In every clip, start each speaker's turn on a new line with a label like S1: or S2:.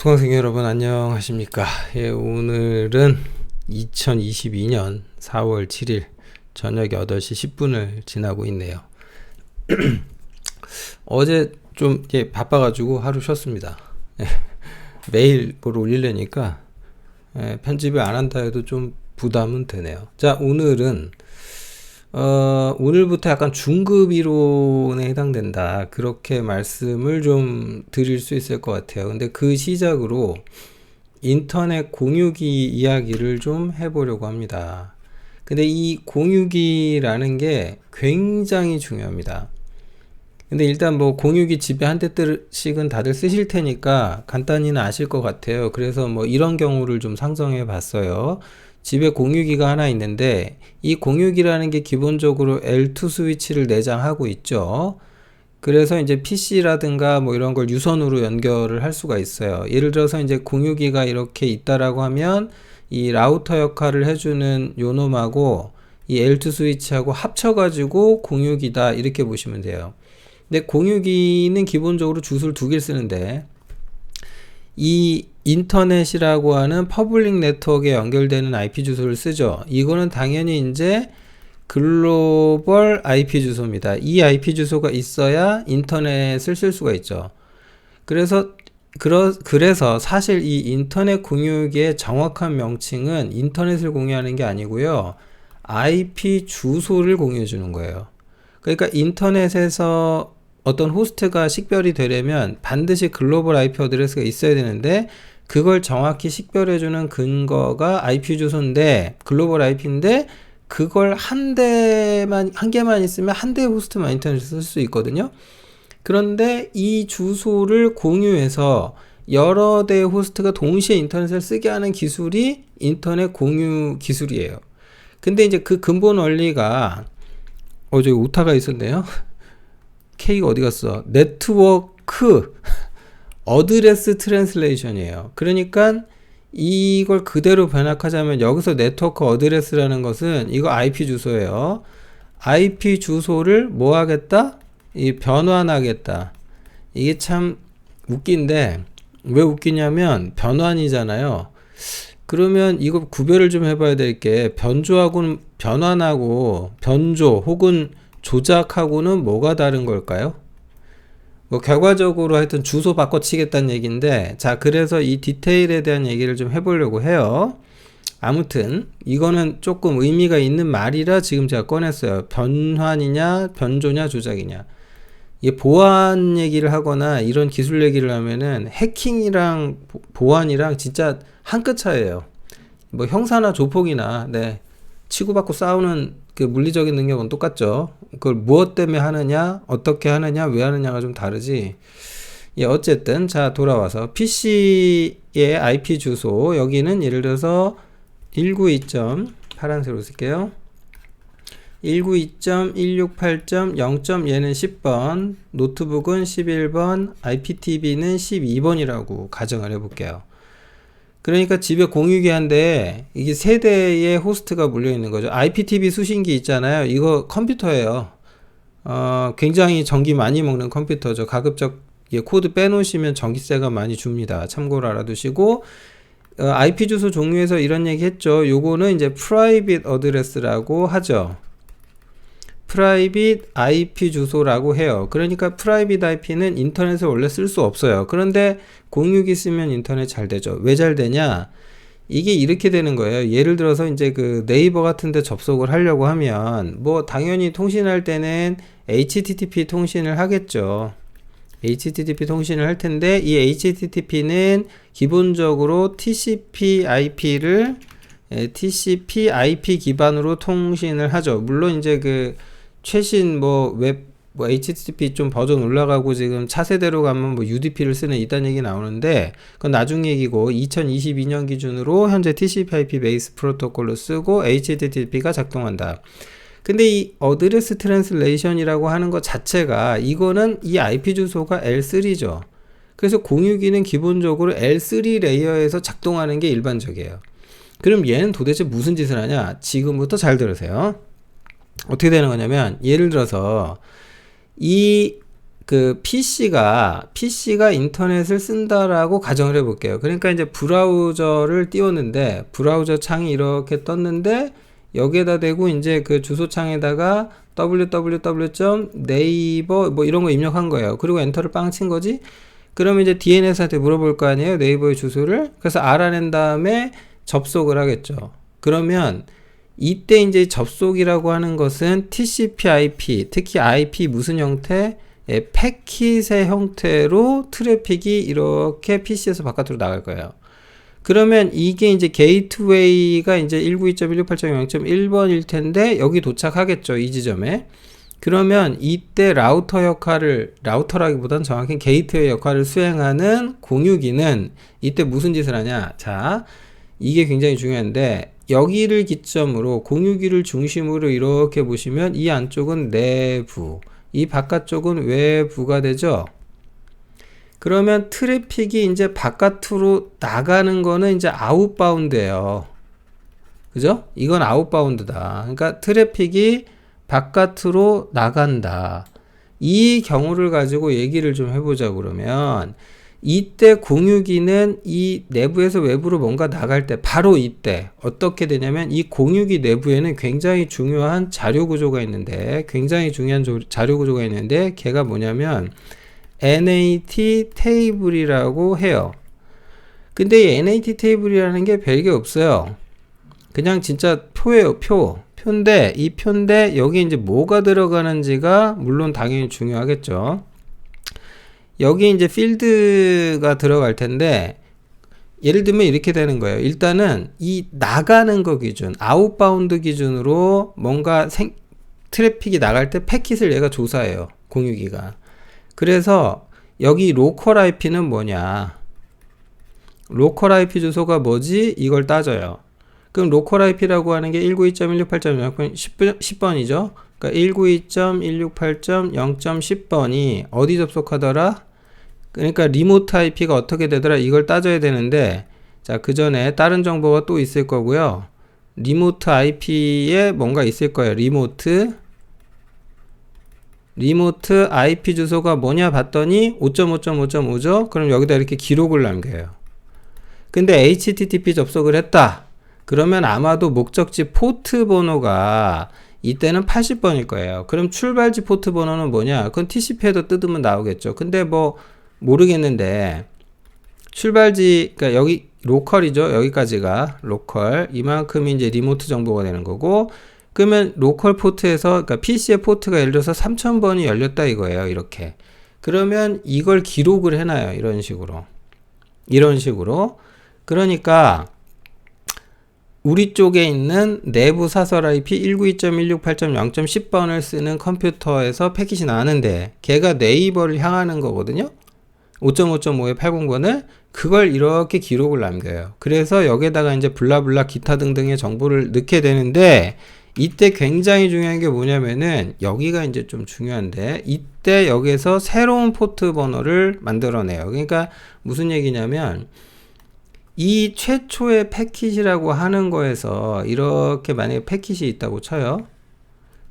S1: 수강생 여러분 안녕하십니까? 예, 오늘은 2022년 4월 7일 저녁 8시 10분을 지나고 있네요. 어제 좀 바빠가지고 하루 쉬었습니다. 예, 매일 뭘 올리려니까 편집을 안 한다 해도 좀 부담은 되네요. 자, 오늘은 오늘부터 약간 중급 이론에 해당된다, 그렇게 말씀을 좀 드릴 수 있을 것 같아요. 근데 그 시작으로 인터넷 공유기 이야기를 좀 해보려고 합니다. 근데 이 공유기라는 게 굉장히 중요합니다. 근데 일단 뭐 공유기 집에 한 대씩은 다들 쓰실 테니까 간단히는 아실 것 같아요. 그래서 뭐 이런 경우를 좀 상정해 봤어요. 집에 공유기가 하나 있는데 이 공유기라는 게 기본적으로 L2 스위치를 내장하고 있죠. 그래서 이제 PC라든가 뭐 이런 걸 유선으로 연결을 할 수가 있어요. 예를 들어서 이제 공유기가 이렇게 있다라고 하면 이 라우터 역할을 해주는 요놈하고 이 L2 스위치하고 합쳐가지고 공유기다, 이렇게 보시면 돼요. 근데 공유기는 기본적으로 주소를 두 개를 쓰는데 이 인터넷이라고 하는 퍼블릭 네트워크에 연결되는 IP 주소를 쓰죠. 이거는 당연히 이제 글로벌 IP 주소입니다. 이 IP 주소가 있어야 인터넷을 쓸 수가 있죠. 그래서 사실 이 인터넷 공유기의 정확한 명칭은 인터넷을 공유하는 게 아니고요, IP 주소를 공유해 주는 거예요. 그러니까 인터넷에서 어떤 호스트가 식별이 되려면 반드시 글로벌 IP 어드레스가 있어야 되는데 그걸 정확히 식별해주는 근거가 IP 주소인데, 글로벌 IP인데 그걸 한 개만 있으면 한 대의 호스트만 인터넷을 쓸 수 있거든요. 그런데 이 주소를 공유해서 여러 대의 호스트가 동시에 인터넷을 쓰게 하는 기술이 인터넷 공유 기술이에요. 근데 이제 그 근본 원리가 저기 오타가 있었네요. K가 어디 갔어? 네트워크 어드레스 트랜슬레이션이에요. 그러니까 이걸 그대로 번역하자면 여기서 네트워크 어드레스라는 것은 이거 IP 주소예요. IP 주소를 뭐 하겠다? 이 변환하겠다. 이게 참 웃긴데, 왜 웃기냐면 변환이잖아요. 그러면 이거 구별을 좀 해봐야 될 게, 변조하고는 변환하고 변조 혹은 조작하고는 뭐가 다른 걸까요? 뭐 결과적으로 하여튼 주소 바꿔치겠다는 얘기인데, 자, 그래서 이 디테일에 대한 얘기를 좀 해보려고 해요. 아무튼 이거는 조금 의미가 있는 말이라 지금 제가 꺼냈어요. 변환이냐 변조냐 조작이냐. 이게 보안 얘기를 하거나 이런 기술 얘기를 하면은 해킹이랑 보안이랑 진짜 한 끗 차이예요. 뭐 형사나 조폭이나 치고받고 싸우는 그 물리적인 능력은 똑같죠. 그걸 무엇 때문에 하느냐, 어떻게 하느냐, 왜 하느냐가 좀 다르지. 예, 어쨌든 자, 돌아와서 PC의 IP 주소, 여기는 예를 들어서 192. 파란색으로 쓸게요. 192.168.0. 얘는 10번, 노트북은 11번, IPTV는 12번이라고 가정을 해볼게요. 그러니까 집에 공유기 한데 이게 세 대의 호스트가 물려 있는 거죠. IPTV 수신기 있잖아요. 이거 컴퓨터예요. 굉장히 전기 많이 먹는 컴퓨터죠. 가급적 코드 빼놓으시면 전기세가 많이 줍니다. 참고로 알아두시고, IP 주소 종류에서 이런 얘기 했죠. 요거는 이제 private address라고 하죠. private IP 주소라고 해요. 그러니까 private IP는 인터넷을 원래 쓸 수 없어요. 그런데 공유기 쓰면 인터넷 잘 되죠. 왜 잘 되냐? 이게 이렇게 되는 거예요. 예를 들어서 이제 그 네이버 같은 데 접속을 하려고 하면 뭐 당연히 통신할 때는 HTTP 통신을 하겠죠. HTTP 통신을 할 텐데 이 HTTP는 기본적으로 TCP/IP를 TCP/IP 기반으로 통신을 하죠. 물론 이제 그 최신 HTTP 좀 버전 올라가고 지금 차세대로 가면 뭐 UDP를 쓰는 이딴 얘기 나오는데 그건 나중 얘기고, 2022년 기준으로 현재 TCP/IP 베이스 프로토콜로 쓰고 HTTP가 작동한다. 근데 이 어드레스 트랜슬레이션이라고 하는 것 자체가, 이거는 이 IP 주소가 L3죠. 그래서 공유기는 기본적으로 L3 레이어에서 작동하는 게 일반적이에요. 그럼 얘는 도대체 무슨 짓을 하냐? 지금부터 잘 들으세요. 어떻게 되는 거냐면, 예를 들어서 이 그 PC가 인터넷을 쓴다라고 가정을 해볼게요. 그러니까 이제 브라우저를 띄웠는데 브라우저 창이 이렇게 떴는데 여기에다 대고 이제 그 주소창에다가 www.naver 뭐 이런 거 입력한 거예요. 그리고 엔터를 빵 친 거지. 그러면 이제 DNS한테 물어볼 거 아니에요. 네이버의 주소를. 그래서 알아낸 다음에 접속을 하겠죠. 그러면 이때 이제 접속이라고 하는 것은 TCP/IP, 특히 IP 무슨 형태? 패킷의 형태로 트래픽이 이렇게 PC에서 바깥으로 나갈 거예요. 그러면 이게 이제 게이트웨이가 이제 192.168.0.1번일 텐데 여기 도착하겠죠. 이 지점에. 그러면 이때 라우터 역할을, 라우터라기보단 정확히 게이트웨이 역할을 수행하는 공유기는 이때 무슨 짓을 하냐? 자, 이게 굉장히 중요한데 여기를 기점으로 공유기를 중심으로 이렇게 보시면 이 안쪽은 내부, 이 바깥쪽은 외부가 되죠. 그러면 트래픽이 이제 바깥으로 나가는 거는 이제 아웃바운드예요. 그죠? 이건 아웃바운드다. 그러니까 트래픽이 바깥으로 나간다. 이 경우를 가지고 얘기를 좀 해보자. 그러면 이때 공유기는 이 내부에서 외부로 뭔가 나갈 때 바로 이때 어떻게 되냐면 이 공유기 내부에는 굉장히 중요한 자료 구조가 있는데 걔가 뭐냐면 NAT 테이블이라고 해요. 근데 이 NAT 테이블이라는 게 별게 없어요. 그냥 진짜 표예요. 표인데 이 표인데 여기 이제 뭐가 들어가는지가 물론 당연히 중요하겠죠. 여기 이제 필드가 들어갈 텐데 예를 들면 이렇게 되는 거예요. 일단은 이 나가는 거 기준, 아웃바운드 기준으로 뭔가 트래픽이 나갈 때 패킷을 얘가 조사해요. 공유기가. 그래서 여기 로컬 IP는 뭐냐? 로컬 IP 주소가 뭐지? 이걸 따져요. 그럼 로컬 IP라고 하는 게 192.168.0.10번이죠. 그러니까 192.168.0.10번이 어디 접속하더라? 그러니까 리모트 IP가 어떻게 되더라? 이걸 따져야 되는데, 자, 그 전에 다른 정보가 또 있을 거고요. 리모트 IP에 뭔가 있을 거예요. 리모트 IP 주소가 뭐냐 봤더니 5.5.5.5죠? 그럼 여기다 이렇게 기록을 남겨요. 근데 HTTP 접속을 했다. 그러면 아마도 목적지 포트 번호가 이때는 80번일 거예요. 그럼 출발지 포트 번호는 뭐냐? 그건 TCP에도 뜯으면 나오겠죠. 근데 뭐 모르겠는데 출발지, 그러니까 여기 로컬이죠. 여기까지가 로컬. 이만큼이 이제 리모트 정보가 되는 거고, 그러면 로컬 포트에서, 그러니까 PC의 포트가 예를 들어서 3000번이 열렸다 이거예요. 이렇게. 그러면 이걸 기록을 해놔요. 이런 식으로. 그러니까 우리 쪽에 있는 내부 사설 IP 192.168.0.10번을 쓰는 컴퓨터에서 패킷이 나왔는데 걔가 네이버를 향하는 거거든요. 5.5.5의 80번을 그걸 이렇게 기록을 남겨요. 그래서 여기에다가 이제 블라블라 기타 등등의 정보를 넣게 되는데 이때 굉장히 중요한 게 뭐냐면은 여기가 이제 좀 중요한데 이때 여기에서 새로운 포트 번호를 만들어내요. 그러니까 무슨 얘기냐면 이 최초의 패킷이라고 하는 거에서 이렇게 만약에 패킷이 있다고 쳐요.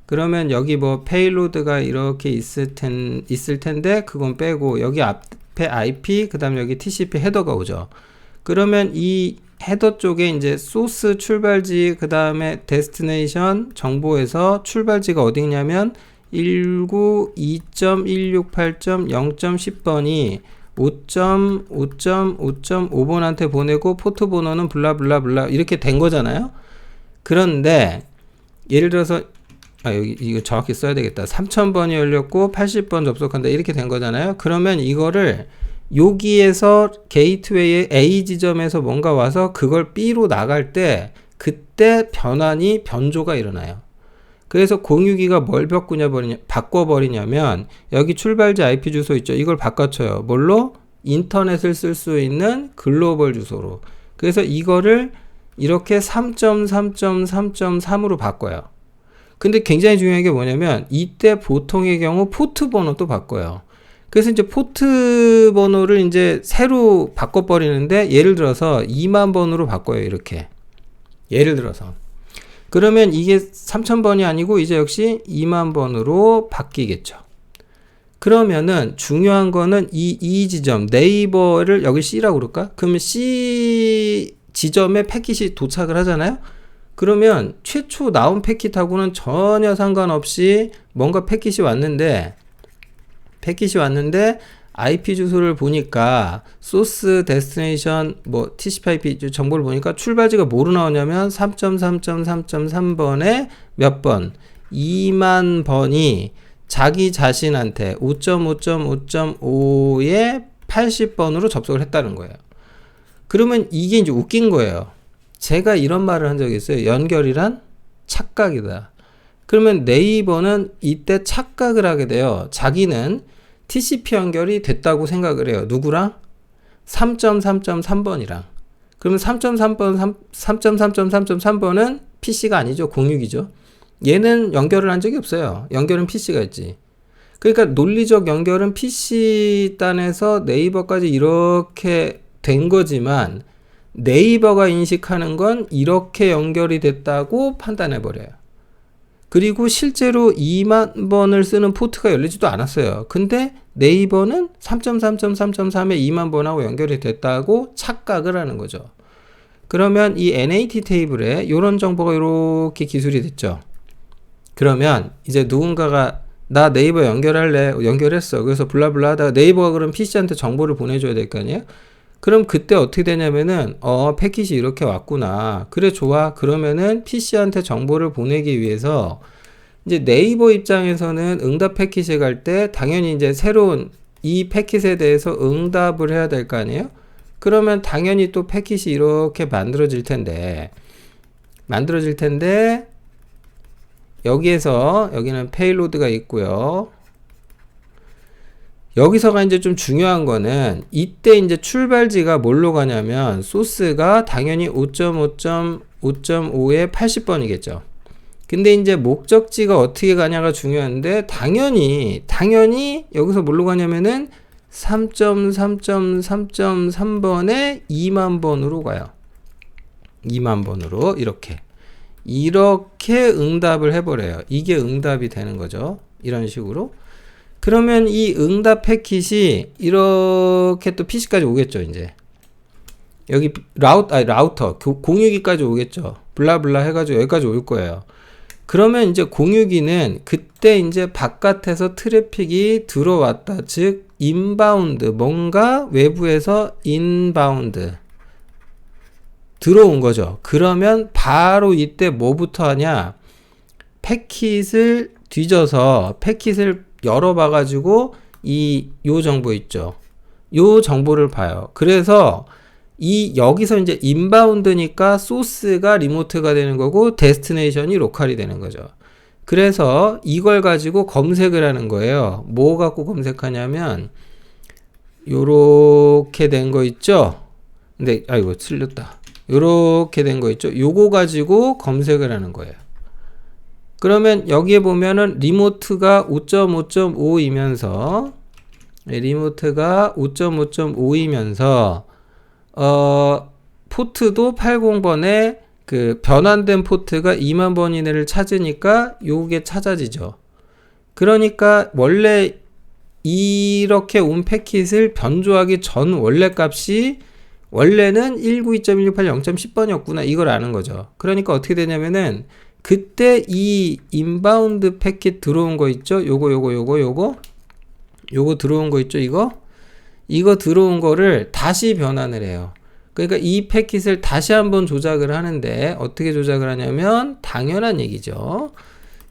S1: 그러면 여기 뭐 페이로드가 이렇게 있을 텐데 그건 빼고 여기 앞에 IP 그 다음에 여기 TCP 헤더가 오죠. 그러면 이 헤더 쪽에 이제 소스 출발지 그 다음에 데스티네이션 정보에서 출발지가 어디냐면 192.168.0.10번이 5.5.5.5번한테 보내고 포트 번호는 블라블라블라 이렇게 된 거잖아요. 그런데 예를 들어서 여기 이거 정확히 써야 되겠다. 3000번이 열렸고 80번 접속한다 이렇게 된 거잖아요. 그러면 이거를 여기에서 게이트웨이의 A 지점에서 뭔가 와서 그걸 B로 나갈 때 그때 변조가 일어나요. 그래서 공유기가 뭘 바꿔버리냐면 여기 출발지 IP 주소 있죠. 이걸 바꿔쳐요. 뭘로? 인터넷을 쓸 수 있는 글로벌 주소로. 그래서 이거를 이렇게 3.3.3.3으로 바꿔요. 근데 굉장히 중요한 게 뭐냐면 이때 보통의 경우 포트 번호도 바꿔요. 그래서 이제 포트 번호를 이제 새로 바꿔버리는데 예를 들어서 2만 번으로 바꿔요. 이렇게. 예를 들어서. 그러면 이게 3000번이 아니고 이제 역시 2만 번으로 바뀌겠죠. 그러면은 중요한 거는 이 지점 네이버를 여기 C라고 그럴까? 그러면 C 지점에 패킷이 도착을 하잖아요. 그러면 최초 나온 패킷하고는 전혀 상관없이 뭔가 패킷이 왔는데 IP 주소를 보니까 소스 데스티네이션 뭐 TCP/IP 정보를 보니까 출발지가 뭐로 나오냐면 3.3.3.3번에 몇 번? 2만 번이 자기 자신한테 5.5.5.5에 80번으로 접속을 했다는 거예요. 그러면 이게 이제 웃긴 거예요. 제가 이런 말을 한 적이 있어요. 연결이란 착각이다. 그러면 네이버는 이때 착각을 하게 돼요. 자기는 TCP 연결이 됐다고 생각을 해요. 누구랑? 3.3.3번이랑. 그러면 3.3.3.3.3번은 PC가 아니죠. 공유기죠. 얘는 연결을 한 적이 없어요. 연결은 PC가 있지. 그러니까 논리적 연결은 PC 단에서 네이버까지 이렇게 된 거지만 네이버가 인식하는 건 이렇게 연결이 됐다고 판단해버려요. 그리고 실제로 2만 번을 쓰는 포트가 열리지도 않았어요. 근데 네이버는 3.3.3.3에 2만 번하고 연결이 됐다고 착각을 하는 거죠. 그러면 이 NAT 테이블에 이런 정보가 이렇게 기술이 됐죠. 그러면 이제 누군가가 나 네이버 연결할래. 연결했어. 그래서 블라블라 하다가 네이버가 그럼 PC한테 정보를 보내줘야 될 거 아니에요? 그럼 그때 어떻게 되냐면은 패킷이 이렇게 왔구나. 그래 좋아. 그러면은 PC한테 정보를 보내기 위해서 이제 네이버 입장에서는 응답 패킷에 갈 때 당연히 이제 새로운 이 패킷에 대해서 응답을 해야 될 거 아니에요? 그러면 당연히 또 패킷이 이렇게 만들어질 텐데 여기는 페일로드가 있고요. 여기서가 이제 좀 중요한 거는 이때 이제 출발지가 뭘로 가냐면 소스가 당연히 5.5.5에 80번이겠죠. 근데 이제 목적지가 어떻게 가냐가 중요한데 당연히 여기서 뭘로 가냐면은 3.3.3.3번에 2만 번으로 가요. 2만 번으로 이렇게 응답을 해버려요. 이게 응답이 되는 거죠. 이런 식으로. 그러면 이 응답 패킷이 이렇게 또 PC까지 오겠죠, 이제. 여기 라우터, 공유기까지 오겠죠. 블라블라 해가지고 여기까지 올 거예요. 그러면 이제 공유기는 그때 이제 바깥에서 트래픽이 들어왔다. 즉, 인바운드, 뭔가 외부에서 인바운드. 들어온 거죠. 그러면 바로 이때 뭐부터 하냐? 패킷을 뒤져서 패킷을 열어봐가지고 요 정보 있죠. 요 정보를 봐요. 그래서 여기서 이제 인바운드니까 소스가 리모트가 되는 거고 데스티네이션이 로컬이 되는 거죠. 그래서 이걸 가지고 검색을 하는 거예요. 뭐 갖고 검색하냐면 요렇게 된 거 있죠. 근데 아이고 틀렸다. 요렇게 된 거 있죠. 요거 가지고 검색을 하는 거예요. 그러면 여기에 보면은 리모트가 5.5.5이면서 포트도 80번에 그 변환된 포트가 2만 번 이내를 찾으니까 요게 찾아지죠. 그러니까 원래 이렇게 온 패킷을 변조하기 전 원래 값이 원래는 192.168.0.10번이었구나. 이걸 아는 거죠. 그러니까 어떻게 되냐면은 그때 이 인바운드 패킷 들어온 거 있죠? 요거 들어온 거 있죠? 이거 들어온 거를 다시 변환을 해요. 그러니까 이 패킷을 다시 한번 조작을 하는데 어떻게 조작을 하냐면 당연한 얘기죠.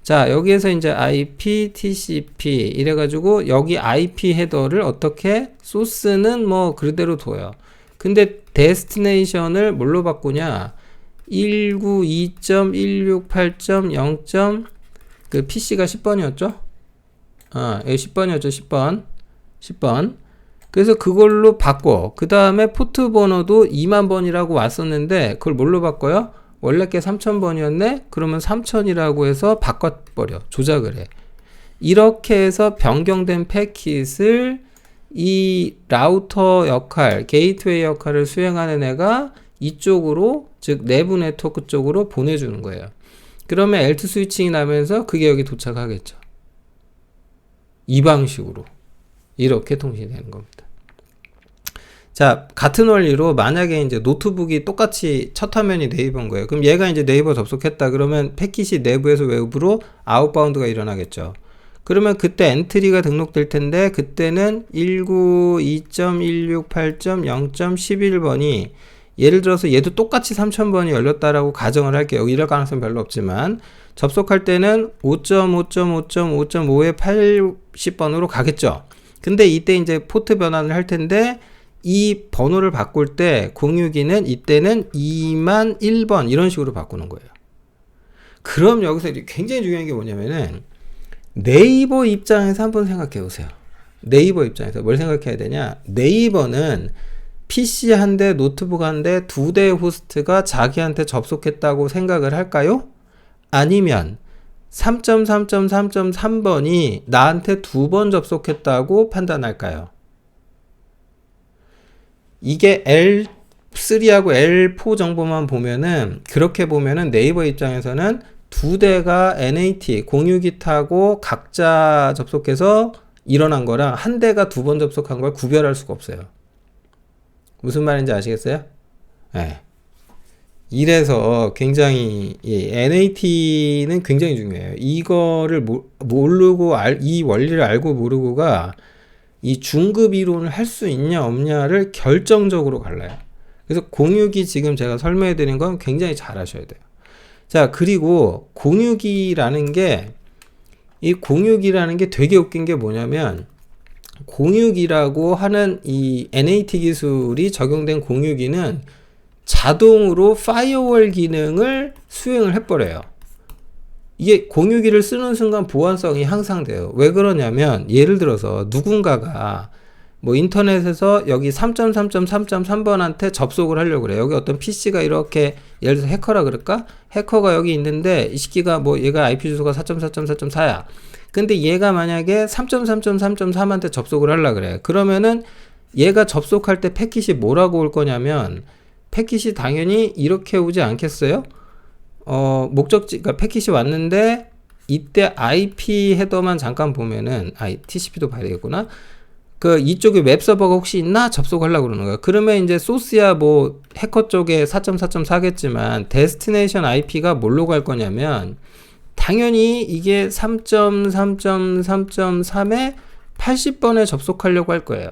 S1: 자, 여기에서 이제 IP, TCP 이래가지고 여기 IP 헤더를 어떻게 소스는 뭐 그대로 둬요. 근데 데스티네이션을 뭘로 바꾸냐? 192.168.0. 그 PC가 10번이었죠? 여기 10번이었죠. 10번. 그래서 그걸로 바꿔. 그 다음에 포트 번호도 2만 번이라고 왔었는데 그걸 뭘로 바꿔요? 원래 게 3000번이었네? 그러면 3000이라고 해서 바꿔버려. 조작을 해. 이렇게 해서 변경된 패킷을 이 라우터 역할, 게이트웨이 역할을 수행하는 애가 이쪽으로, 즉 내부 네트워크 쪽으로 보내주는 거예요. 그러면 L2 스위칭이 나면서 그게 여기 도착하겠죠. 이 방식으로. 이렇게 통신이 되는 겁니다. 자, 같은 원리로 만약에 이제 노트북이 똑같이 첫 화면이 네이버인 거예요. 그럼 얘가 이제 네이버 접속했다 그러면 패킷이 내부에서 외부로 아웃바운드가 일어나겠죠. 그러면 그때 엔트리가 등록될 텐데 그때는 192.168.0.11번이 예를 들어서 얘도 똑같이 3000번이 열렸다라고 가정을 할게요. 이럴 가능성 별로 없지만 접속할 때는 5.5.5.5.5에 80번으로 가겠죠. 근데 이때 이제 포트 변환을 할 텐데 이 번호를 바꿀 때 062는 이때는 2만 1번 이런 식으로 바꾸는 거예요. 그럼 여기서 굉장히 중요한 게 뭐냐면은 네이버 입장에서 한번 생각해 보세요. 네이버 입장에서 뭘 생각해야 되냐? 네이버는 PC 한 대, 노트북 한 대, 두 대의 호스트가 자기한테 접속했다고 생각을 할까요? 아니면 3.3.3.3번이 나한테 두 번 접속했다고 판단할까요? 이게 L3하고 L4 정보만 보면은 그렇게 보면은 네이버 입장에서는 두 대가 NAT 공유기 타고 각자 접속해서 일어난 거랑 한 대가 두 번 접속한 걸 구별할 수가 없어요. 무슨 말인지 아시겠어요? 네. 이래서 굉장히 NAT는 굉장히 중요해요. 이거를 모르고 이 원리를 알고 모르고가 이 중급 이론을 할 수 있냐 없냐를 결정적으로 갈라요. 그래서 공유기 지금 제가 설명해 드린 건 굉장히 잘 하셔야 돼요. 자, 그리고 공유기라는 게 되게 웃긴 게 뭐냐면 공유기라고 하는 이 NAT 기술이 적용된 공유기는 자동으로 파이어월 기능을 수행을 해버려요. 이게 공유기를 쓰는 순간 보안성이 향상돼요. 왜 그러냐면 예를 들어서 누군가가 뭐 인터넷에서 여기 3.3.3.3번한테 접속을 하려고 그래. 여기 어떤 PC가 이렇게 예를 들어서 해커라 그럴까? 해커가 여기 있는데 이 새끼가 뭐 얘가 IP 주소가 4.4.4.4야. 근데 얘가 만약에 3.3.3.3한테 접속을 하려 그래. 그러면은 얘가 접속할 때 패킷이 뭐라고 올 거냐면 패킷이 당연히 이렇게 오지 않겠어요? 목적지, 그러니까 패킷이 왔는데 이때 IP 헤더만 잠깐 보면은 TCP도 봐야 되겠구나. 그 이쪽에 웹 서버가 혹시 있나 접속하려고 그러는 거야. 그러면 이제 소스야 뭐 해커 쪽에 4.4.4겠지만 데스티네이션 IP가 뭘로 갈 거냐면 당연히 이게 3.3.3.3에 80번에 접속하려고 할 거예요.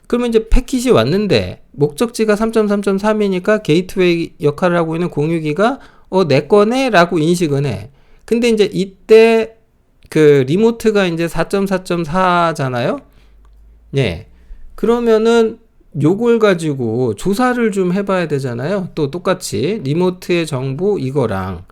S1: 그러면 이제 패킷이 왔는데 목적지가 3.3.3이니까 게이트웨이 역할을 하고 있는 공유기가 내 거네 라고 인식은 해. 근데 이제 이때 그 리모트가 이제 4.4.4잖아요. 네. 그러면은 요걸 가지고 조사를 좀 해봐야 되잖아요. 또 똑같이 리모트의 정보 이거랑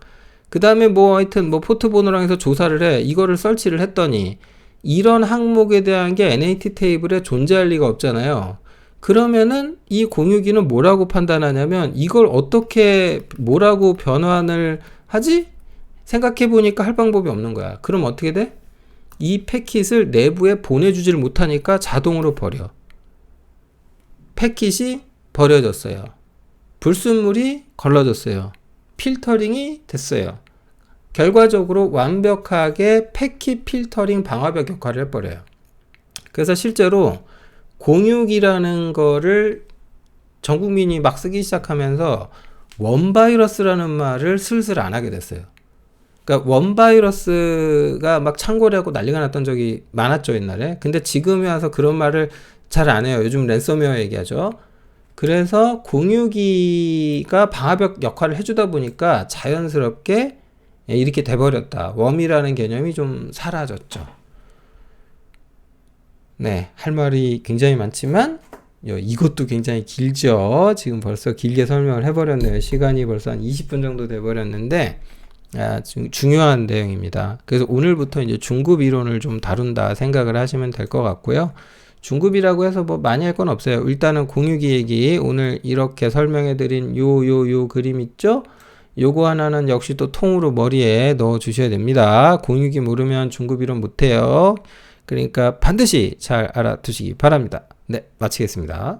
S1: 그 다음에 뭐 하여튼 뭐 포트 번호랑 해서 조사를 해. 이거를 설치를 했더니 이런 항목에 대한 게 NAT 테이블에 존재할 리가 없잖아요. 그러면은 이 공유기는 뭐라고 판단하냐면 이걸 어떻게 뭐라고 변환을 하지? 생각해 보니까 할 방법이 없는 거야. 그럼 어떻게 돼? 이 패킷을 내부에 보내주지를 못하니까 자동으로 버려. 패킷이 버려졌어요. 불순물이 걸러졌어요. 필터링이 됐어요. 결과적으로 완벽하게 패킷 필터링 방화벽 역할을 해버려요. 그래서 실제로 공유기라는 거를 전 국민이 막 쓰기 시작하면서 원바이러스라는 말을 슬슬 안 하게 됐어요. 그러니까 원바이러스가 막 창궐하고 난리가 났던 적이 많았죠, 옛날에. 근데 지금에 와서 그런 말을 잘 안 해요. 요즘 랜섬웨어 얘기하죠. 그래서 공유기가 방화벽 역할을 해주다 보니까 자연스럽게 이렇게 돼버렸다. 웜이라는 개념이 좀 사라졌죠. 네, 할 말이 굉장히 많지만 이것도 굉장히 길죠. 지금 벌써 길게 설명을 해버렸네요. 시간이 벌써 한 20분 정도 돼버렸는데 중요한 내용입니다. 그래서 오늘부터 이제 중급 이론을 좀 다룬다 생각을 하시면 될 것 같고요. 중급이라고 해서 뭐 많이 할 건 없어요. 일단은 공유기 얘기 오늘 이렇게 설명해드린 요 그림 있죠? 요거 하나는 역시 또 통으로 머리에 넣어 주셔야 됩니다. 공유기 모르면 중급 이론 못해요. 그러니까 반드시 잘 알아두시기 바랍니다. 네, 마치겠습니다.